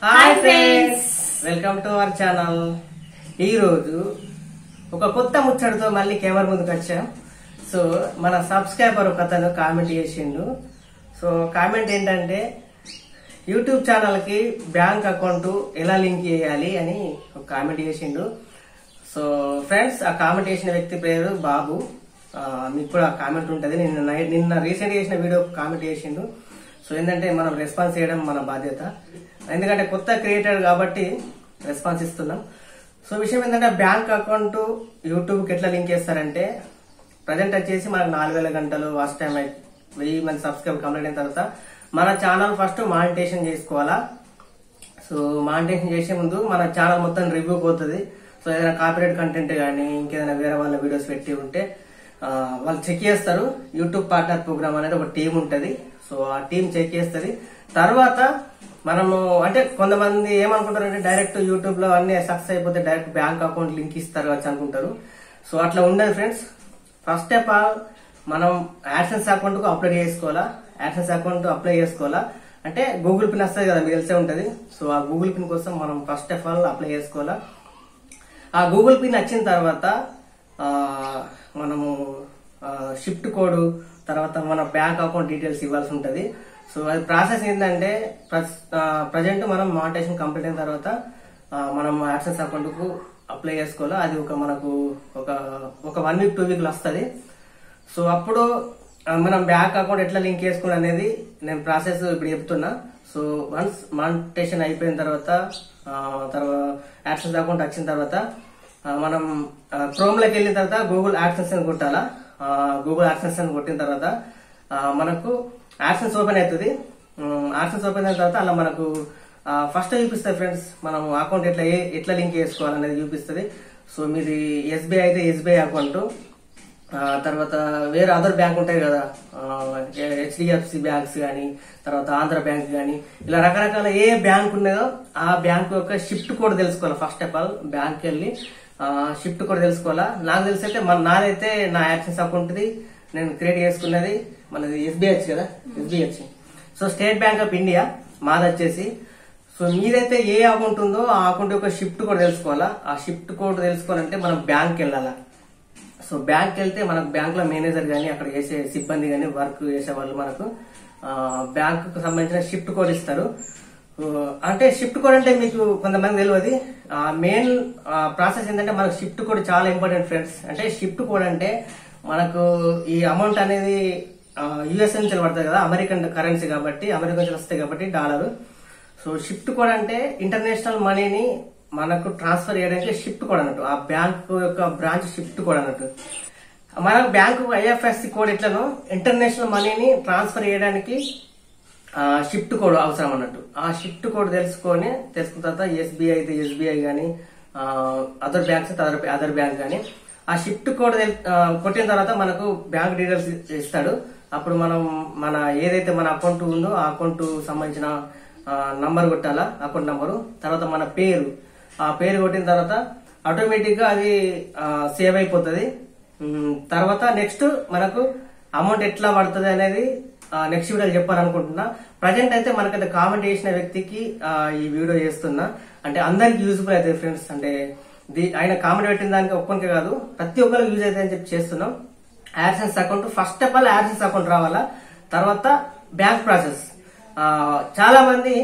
Hi friends, welcome to our channel. ఈ రోజు ఒక కొత్త ముచ్చటతో మళ్ళీ కెమెరా ముందుకు వచ్చాం. సో మన సబ్స్క్రైబర్ ఒక అతను కామెంట్ చేసిండు. సో కామెంట్ ఏంటంటే యూట్యూబ్ ఛానల్ కి బ్యాంక్ అకౌంట్ ఎలా లింక్ చేయాలి అని ఒక కామెంట్ చేసిండు. సో ఫ్రెండ్స్, ఆ కామెంట్ చేసిన వ్యక్తి పేరు బాబు. మీకు కూడా కామెంట్ ఉంటుంది. నిన్న రీసెంట్ చేసిన వీడియో కామెంట్ చేసిండు. సో ఏంటంటే మనం రెస్పాన్స్ చేయడం మన బాధ్యత, ఎందుకంటే కొత్త క్రియేటర్ కాబట్టి రెస్పాన్స్ ఇస్తున్నాం. సో విషయం ఏంటంటే బ్యాంక్ అకౌంట్ యూట్యూబ్కి ఎట్లా లింక్ చేస్తారంటే, ప్రజెంట్ వచ్చేసి మనకు 4000 గంటలు వాచ్ టైం 1000 మంది సబ్స్క్రైబర్ కంప్లీట్ అయిన తర్వాత మన ఛానల్ ఫస్ట్ మానిటేషన్ చేసుకోవాలా. సో మానిటేషన్ చేసే ముందు మన ఛానల్ మొత్తం రివ్యూ పోతుంది. సో ఏదైనా కాపీరైట్ కంటెంట్ కానీ ఇంకేదైనా వేరే వాళ్ళ వీడియోస్ పెట్టి ఉంటే వాళ్ళు చెక్ చేస్తారు. యూట్యూబ్ పార్ట్నర్ ప్రోగ్రామ్ అనేది ఒక టీం ఉంటుంది. సో ఆ టీం చెక్ చేస్తుంది. తర్వాత మనము అంటే కొంతమంది ఏమనుకుంటారు అంటే డైరెక్ట్ యూట్యూబ్ లో అన్ని సక్సెస్ అయిపోతే డైరెక్ట్ బ్యాంక్ అకౌంట్ లింక్ ఇస్తారు వచ్చి అనుకుంటారు. సో అట్లా ఉండదు ఫ్రెండ్స్. ఫస్ట్ ఆఫ్ ఆల్ మనం యాడ్సెన్స్ అకౌంట్ కు అప్లై చేసుకోవాలా. యాడ్సెన్స్ అకౌంట్ అప్లై చేసుకోవాలా అంటే గూగుల్ పిన్ వస్తుంది కదా, మీకు తెలిసే ఉంటది. సో ఆ గూగుల్ పిన్ కోసం మనం ఫస్ట్ ఆఫ్ ఆల్ అప్లై చేసుకోవాలా. ఆ గూగుల్ పిన్ వచ్చిన తర్వాత మనము షిఫ్ట్ కోడ్, తర్వాత మన బ్యాంక్ అకౌంట్ డీటెయిల్స్ ఇవ్వాల్సి ఉంటుంది. సో అది ప్రాసెస్ ఏంటంటే ప్రజెంట్ మనం మానిటేషన్ కంప్లీట్ అయిన తర్వాత మనం యాడ్సెన్స్ అకౌంట్ కు అప్లై చేసుకోవాలి. అది మనకు ఒక 1 వీక్ 2 వీక్లు వస్తుంది. సో అప్పుడు మనం బ్యాంక్ అకౌంట్ ఎట్లా లింక్ చేసుకోవాలి అనేది నేను ప్రాసెస్ ఇప్పుడు చెప్తున్నా. సో వన్స్ మానిటేషన్ అయిపోయిన తర్వాత యాడ్సెన్స్ అకౌంట్ వచ్చిన తర్వాత మనం క్రోమ్ లోకి వెళ్ళిన తర్వాత గూగుల్ యాడ్సెన్స్ అని కొట్టాలా. గూగుల్ యాడ్సెన్స్ అని కొట్టిన తర్వాత మనకు యాడ్సెన్స్ ఓపెన్ అవుతుంది. యాడ్సెన్స్ ఓపెన్ అయిన తర్వాత అలా మనకు ఫస్ట్ చూపిస్తుంది ఫ్రెండ్స్, మనం అకౌంట్ ఎట్లా లింక్ చేసుకోవాలనేది చూపిస్తుంది. సో మీది ఎస్బీఐ అయితే ఎస్బీఐ అకౌంట్, తర్వాత వేరే అదర్ బ్యాంక్ ఉంటాయి కదా, హెచ్డిఎఫ్సి బ్యాంక్స్ కానీ, తర్వాత ఆంధ్ర బ్యాంక్ కానీ, ఇలా రకరకాల ఏ బ్యాంక్ ఉన్నదో ఆ బ్యాంక్ యొక్క షిఫ్ట్ కోడ్ తెలుసుకోవాలి. ఫస్ట్ ఆఫ్ ఆల్ బ్యాంక్ వెళ్ళి షిఫ్ట్ కోడ్ తెలుసుకోవాలా. నాకు తెలిసి అయితే నాదైతే నా యాక్సెస్ అకౌంట్ది నేను క్రియేట్ చేసుకున్నది మనది ఎస్బీహెచ్ కదా, SBH. So state bank of India మాది వచ్చేసి. సో మీదైతే ఏ అకౌంట్ ఉందో ఆ అకౌంట్ యొక్క షిఫ్ట్ కోడ్ తెలుసుకోవాలా. ఆ షిఫ్ట్ కోడ్ తెలుసుకోవాలంటే మనం బ్యాంక్ వెళ్ళాలా. సో బ్యాంక్ వెళ్తే మనకు బ్యాంక్ లో మేనేజర్ గానీ అక్కడ చేసే సిబ్బంది గానీ వర్క్ చేసే వాళ్ళు మనకు బ్యాంక్ కు సంబంధించిన షిఫ్ట్ కోడ్ ఇస్తారు. అంటే షిఫ్ట్ కోడ్ అంటే మీకు కొంతమంది తెలియదు. మెయిన్ ప్రాసెస్ ఏంటంటే మనకు షిఫ్ట్ కోడ్ చాలా ఇంపార్టెంట్ ఫ్రెండ్స్. అంటే షిఫ్ట్ కోడ్ అంటే మనకు ఈ అమౌంట్ అనేది యుఎస్ నుంచి పడుతుంది కదా, అమెరికన్ కరెన్సీ కాబట్టి, అమెరికా నుంచి వస్తాయి కాబట్టి డాలర్. సో షిఫ్ట్ కోడ్ అంటే ఇంటర్నేషనల్ మనీని మనకు ట్రాన్స్ఫర్ చేయడానికి షిఫ్ట్ కోడ్ అన్నట్టు. ఆ బ్యాంక్ యొక్క బ్రాంచ్ షిఫ్ట్ కోడ్ అన్నట్టు. మన బ్యాంకు ఐఎఫ్ఎస్సి కోడ్ ఎట్లనో ఇంటర్నేషనల్ మనీని ట్రాన్స్ఫర్ చేయడానికి షిఫ్ట్ కోడ్ అవసరం అన్నట్టు. ఆ షిఫ్ట్ కోడ్ తెలుసుకున్న తర్వాత ఎస్బీఐ అయితే ఎస్బీఐ గానీ, అదర్ బ్యాంక్స్ అయితే అదర్ బ్యాంక్ గానీ ఆ షిఫ్ట్ కోడ్ కొట్టిన తర్వాత మనకు బ్యాంక్ డీటెయిల్స్ ఇస్తాడు. అప్పుడు మనం మన ఏదైతే మన అకౌంట్ ఉందో ఆ అకౌంట్ సంబంధించిన నంబర్ కొట్టాలా, అకౌంట్ నంబరు. తర్వాత మన పేరు, ఆ పేరు కొట్టిన తర్వాత ఆటోమేటిక్ గా అది సేవ్ అయిపోతుంది. తర్వాత నెక్స్ట్ మనకు అమౌంట్ ఎట్లా పడుతుంది అనేది నెక్స్ట్ వీడియో చెప్పాలనుకుంటున్నా. ప్రజెంట్ అయితే మనకైతే కామెంట్ చేసిన వ్యక్తికి ఈ వీడియో చేస్తున్నా. అంటే అందరికి యూజ్ఫుల్ అవుతుంది ఫ్రెండ్స్. అంటే ఆయన కామెంట్ పెట్టిన దానికి ఒక్కరికి కాదు, ప్రతి ఒక్కరికి యూజ్ అవుతుంది అని చెప్పి చేస్తున్నాం. AdSense account first of all AdSense account రావాలా. తర్వాత బ్యాంక్ ప్రాసెస్. చాలా మంది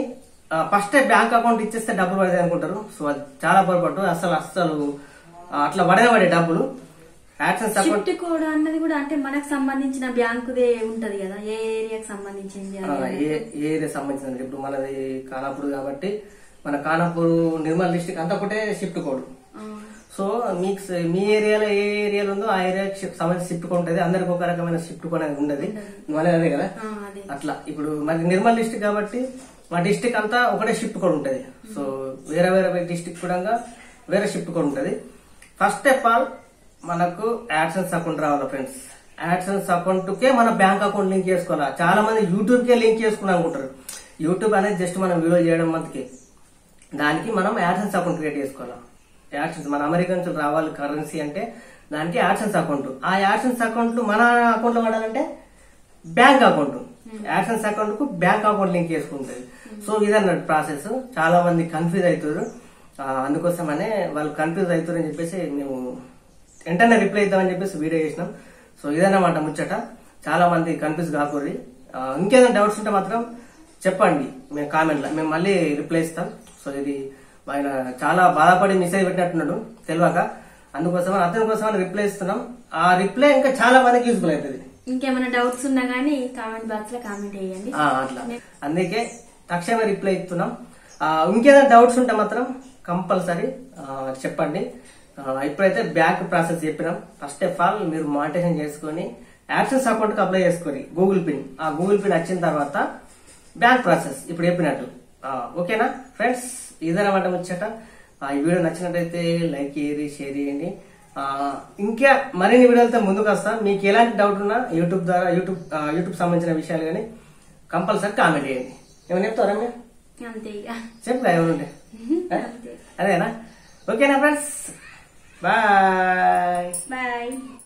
ఫస్ట్ బ్యాంక్ అకౌంట్ ఇచ్చేస్తే డబ్బులు పడతాయి అనుకుంటారు. సో అది చాలా పొరపాటు. అసలు అట్లా పడే డబ్బులు యాడ్సెన్స్ అకౌంట్ కోడ్ అన్నది కూడా అంటే మనకు సంబంధించిన బ్యాంకుదే ఉంటది కదా, ఏ ఏరియాకి సంబంధించింది, ఏ ఏరియా సంబంధించింది. ఇప్పుడు మనది ఖానాపూర్ కాబట్టి మన ఖానాపూర్ నిర్మల్ డిస్ట్రిక్ట్ అంతా ఒకటే షిఫ్ట్ కోడ్. సో మీకు మీ ఏరియాలో ఏ ఏరియాలో ఉందో ఆ ఏరియాకి సంబంధించిన షిఫ్ట్ కోడ్ ఉంటుంది. అందరికి ఒక రకమైన షిఫ్ట్ కోడ్ అనేది ఉండదు, అదే కదా. అట్లా ఇప్పుడు మనకి నిర్మల్ డిస్ట్రిక్ట్ కాబట్టి మా డిస్ట్రిక్ట్ అంతా ఒకటే షిఫ్ట్ కోడ్ ఉంటుంది. సో వేరే వేరే డిస్ట్రిక్ట్ కూడా వేరే షిఫ్ట్ కోడ్ ఉంటుంది. ఫస్ట్ ఆఫ్ ఆల్ మనకు యాడ్సెన్స్ అకౌంట్ రావాలి ఫ్రెండ్స్. యాడ్సెన్స్ అకౌంట్ కే మన బ్యాంక్ అకౌంట్ లింక్ చేసుకోవాలా. చాలా మంది యూట్యూబ్ కే లింక్ చేసుకుని అనుకుంటారు. యూట్యూబ్ అనేది జస్ట్ మనం వీడియో చేయడం మంత్కి, దానికి మనం యాడ్సెన్స్ అకౌంట్ క్రియేట్ చేసుకోవాలా. యాడ్సెన్స్ మన అమెరికా నుంచి రావాలి కరెన్సీ అంటే దానికి యాడ్సెన్స్ అకౌంట్. ఆ యాడ్సెన్స్ అకౌంట్ మన అకౌంట్ లో వాడాలంటే బ్యాంక్ అకౌంట్. యాడ్సెన్స్ అకౌంట్ కు బ్యాంక్ అకౌంట్ లింక్ చేసుకుంటది. సో ఇదన్నట్టు ప్రాసెస్. చాలా మంది కన్ఫ్యూజ్ అవుతారు, అందుకోసమనే వాళ్ళు కన్ఫ్యూజ్ అవుతారు అని చెప్పేసి మేము వెంటనే రిప్లై ఇద్దామని చెప్పేసి వీడియో చేసినాం. సో ఇదన్నమాట ముచ్చట. చాలా మంది కన్ఫ్యూజ్ కాకూడదు. ఇంకేదైనా డౌట్స్ ఉంటే మాత్రం చెప్పండి, మేము కామెంట్లో మేము మళ్ళీ రిప్లై ఇస్తాం. సో ఇది ఆయన చాలా బాధపడి మెసేజ్ పెట్టినట్టున్నాడు తెలియక, అందుకోసం అతని కోసం రిప్లై ఇస్తున్నాం. ఆ రిప్లై ఇంకా చాలా మందికి యూజ్ఫుల్ అవుతుంది. ఇంకేమైనా డౌట్స్ ఉన్నా గానీ కామెంట్ బాక్స్ లో కామెంట్ చేయండి. అట్లా అందుకే తక్షణమే రిప్లై ఇస్తున్నాం. ఇంకేదైనా డౌట్స్ ఉంటే మాత్రం కంపల్సరీ చెప్పండి. ఇప్పుడైతే బ్యాంక్ ప్రాసెస్ చెప్పినాం. ఫస్ట్ ఆఫ్ ఆల్ మీరు మానిటైజేషన్ చేసుకుని యాడ్సెన్స్ అకౌంట్ కి అప్లై చేసుకొని గూగుల్ పిన్, ఆ గూగుల్ పిన్ వచ్చిన తర్వాత బ్యాంక్ ప్రాసెస్ ఇప్పుడు చెప్పినట్టు. ఓకేనా ఫ్రెండ్స్, ఇదన్నమాట ముచ్చట. ఈ వీడియో నచ్చినట్టయితే లైక్ చేయండి, షేర్ చేయండి. ఇంకా మరిన్ని వీడియోలతో ముందుకు వస్తా. మీకు ఎలాంటి డౌట్ ఉన్నా యూట్యూబ్ ద్వారా యూట్యూబ్ సంబంధించిన విషయాలు కానీ కంపల్సరీ కామెంట్ చేయండి. ఏమైనా చెప్తారా మీరు? అంతే చెప్పరా ఏమైనా ఉంటే అదేనా? ఓకేనా ఫ్రెండ్స్, బాయ్.